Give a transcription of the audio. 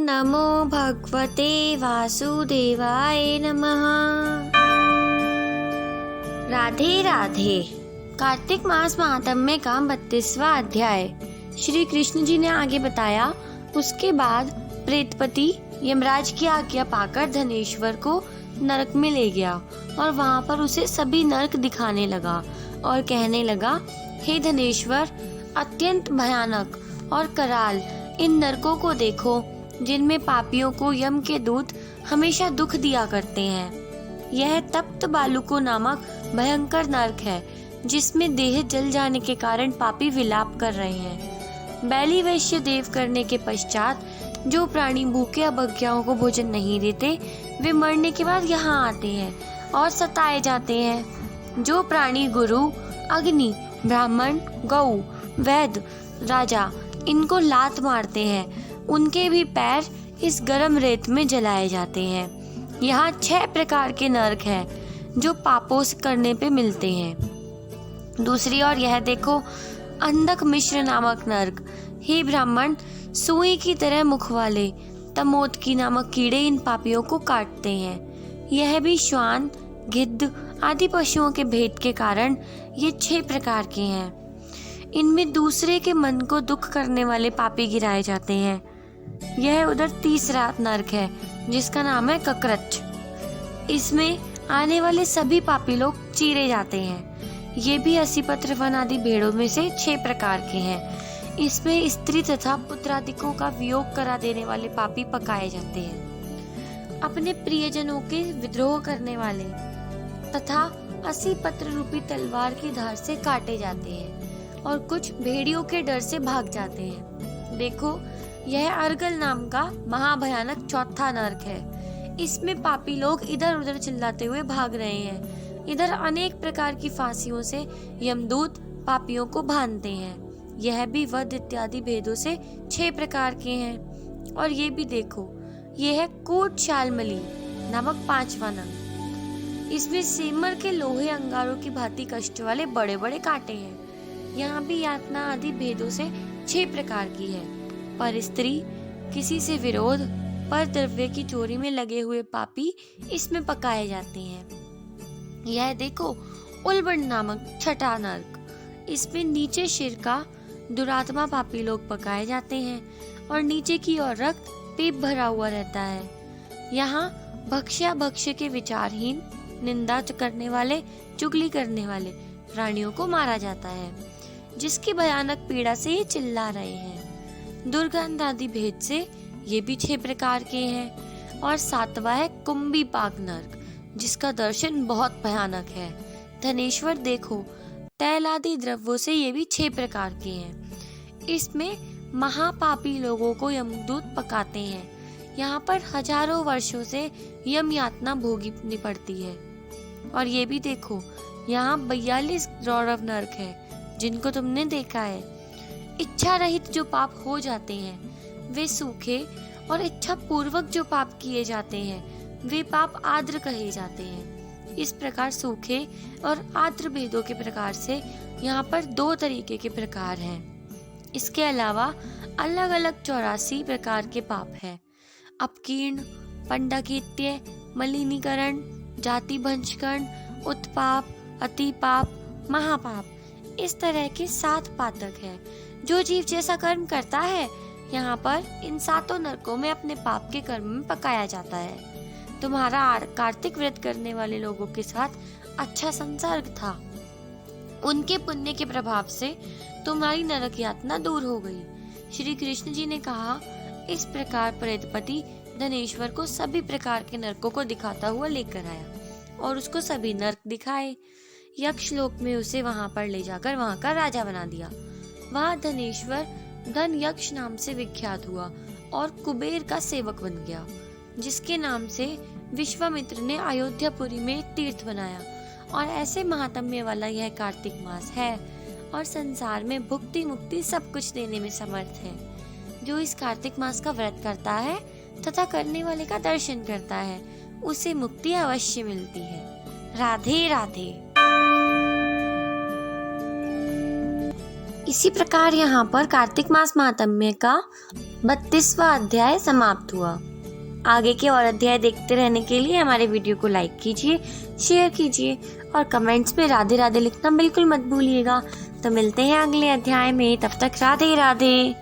नमो भगवते वासुदेवाय नमः। राधे राधे। कार्तिक मास महात्म्य का 32वां अध्याय। श्री कृष्ण जी ने आगे बताया, उसके बाद प्रेतपति यमराज की आज्ञा पाकर धनेश्वर को नरक में ले गया और वहाँ पर उसे सभी नरक दिखाने लगा और कहने लगा, हे धनेश्वर, अत्यंत भयानक और कराल इन नरकों को देखो, जिनमें पापियों को यम के दूत हमेशा दुख दिया करते हैं। यह तप्त बालुको नामक भयंकर नरक है, जिसमें देह जल जाने के कारण पापी विलाप कर रहे हैं। बैली वैश्य देव करने के पश्चात जो प्राणी भूखे अभज्ञाओं को भोजन नहीं देते, वे मरने के बाद यहाँ आते हैं और सताए जाते हैं। जो प्राणी गुरु, अग्नि, ब्राह्मण, गौ, वैद्य, राजा इनको लात मारते हैं, उनके भी पैर इस गर्म रेत में जलाए जाते हैं। यहाँ 6 प्रकार के नरक हैं जो पापों करने पे मिलते हैं। दूसरी ओर यह देखो, अंधक मिश्र नामक नरक। हे ब्राह्मण, सुई की तरह मुख वाले तमोदकी नामक कीड़े इन पापियों को काटते हैं। यह भी श्वान, गिद्ध आदि पशुओं के भेद के कारण ये 6 प्रकार के हैं। इनमें दूसरे के मन को दुख करने वाले पापी गिराए जाते हैं। यह उधर तीसरा नरक है, जिसका नाम है ककरच। इसमें आने वाले सभी पापी लोग चीरे जाते हैं। ये भी असीपत्र वन आदि भेड़ों में से 6 प्रकार के हैं। इसमें स्त्री तथा पुत्रादिकों का वियोग करा देने वाले पापी पकाए जाते हैं। अपने प्रियजनों के विद्रोह करने वाले तथा असीपत्र रूपी तलवार की धार से काटे जाते हैं और कुछ भेड़ियों के डर से भाग जाते हैं। देखो, यह अर्गल नाम का महाभयानक चौथा नरक है। इसमें पापी लोग इधर उधर चिल्लाते हुए भाग रहे हैं। इधर अनेक प्रकार की फांसियों से यमदूत पापियों को बांधते हैं। यह भी वध इत्यादि भेदों से 6 प्रकार के हैं। और ये भी देखो, यह है कोट शालमली नामक 5वां नरक। इसमें सिमर के लोहे अंगारों की भांति कष्ट वाले बड़े बड़े कांटे हैं। यहाँ भी यातना आदि भेदों से 6 प्रकार की है। पर स्त्री, किसी से विरोध, पर द्रव्य की चोरी में लगे हुए पापी इसमें पकाए जाते हैं। यह देखो, उल्बण नामक 6वां नरक। इसमें नीचे सिर का दुरात्मा पापी लोग पकाए जाते हैं और नीचे की ओर रक्त पेट भरा हुआ रहता है। यहाँ भक्ष्या भक्ष्य के विचारहीन, निंदा करने वाले, चुगली करने वाले प्राणियों को मारा जाता है, जिसकी भयानक पीड़ा से ये चिल्ला रहे हैं। दुर्गंध आदि भेद से ये भी 6 प्रकार के हैं। और 7वां है कुंभी पाक नरक, जिसका दर्शन बहुत भयानक है। धनेश्वर देखो, तैल आदि द्रव्यों से ये भी 6 प्रकार के हैं। इसमें महापापी लोगों को यमदूत पकाते हैं। यहाँ पर हजारों वर्षों से यम यातना भोगनी पड़ती है। और ये भी देखो, यहाँ 42 रौरव नरक है, जिनको तुमने देखा है। इच्छा रहित जो पाप हो जाते हैं वे सूखे, और इच्छा पूर्वक जो पाप किए जाते हैं वे पाप आद्र कहे जाते हैं। इस प्रकार सूखे और आद्र भेदों के प्रकार से यहाँ पर 2 तरीके के प्रकार हैं। इसके अलावा अलग अलग 84 प्रकार के पाप हैं। अपकीर्ण, पंडाकित्य, मलिनीकरण, जाति भंजकरण, उत्पाप, अतिपाप, महापाप, इस तरह के 7 पातक हैं। जो जीव जैसा कर्म करता है, यहाँ पर इन 7 नरकों में अपने पाप के कर्म में पकाया जाता है। तुम्हारा कार्तिक व्रत करने वाले लोगों के साथ अच्छा संसर्ग था। उनके पुण्य के प्रभाव से तुम्हारी नरक यातना दूर हो गई। श्री कृष्ण जी ने कहा, इस प्रकार प्रेतपति धनेश्वर को सभी प्रकार के नरकों को दिखाता हुआ लेकर आया और उसको सभी नरक दिखाए। यक्ष लोक में उसे वहाँ पर ले जाकर वहाँ का राजा बना दिया। वहाँ धनेश्वर धन यक्ष नाम से विख्यात हुआ और कुबेर का सेवक बन गया, जिसके नाम से विश्वामित्र ने अयोध्यापुरी में एक तीर्थ बनाया। और ऐसे महात्म्य वाला यह कार्तिक मास है और संसार में भुक्ति मुक्ति सब कुछ देने में समर्थ है। जो इस कार्तिक मास का व्रत करता है तथा करने वाले का दर्शन करता है, उसे मुक्ति अवश्य मिलती है। राधे राधे। इसी प्रकार यहाँ पर कार्तिक मास महात्म्य का 32वां अध्याय समाप्त हुआ। आगे के और अध्याय देखते रहने के लिए हमारे वीडियो को लाइक कीजिए, शेयर कीजिए और कमेंट्स में राधे राधे लिखना बिल्कुल मत भूलिएगा। तो मिलते हैं अगले अध्याय में, तब तक राधे राधे।